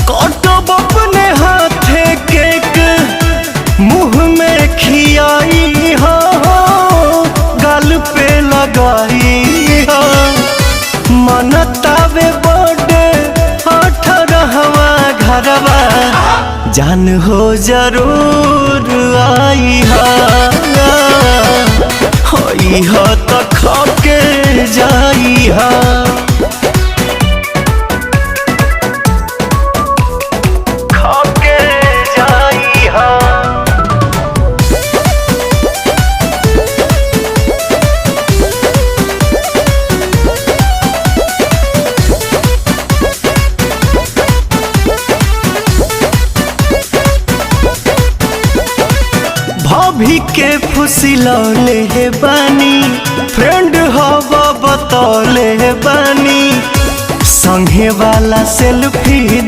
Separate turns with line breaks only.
कटब अपने हाथे केक मुंह में खियाई हो, गाल पे लगाई हो। मनतावे बर्थडे 18वां घरवा, जान हो जरूर आई हो तो खाके जाई हा। भाभी के फुसिलौले है बानी, फ्रेंड हवा बतौले है बानी, संगे वाला सेल्फी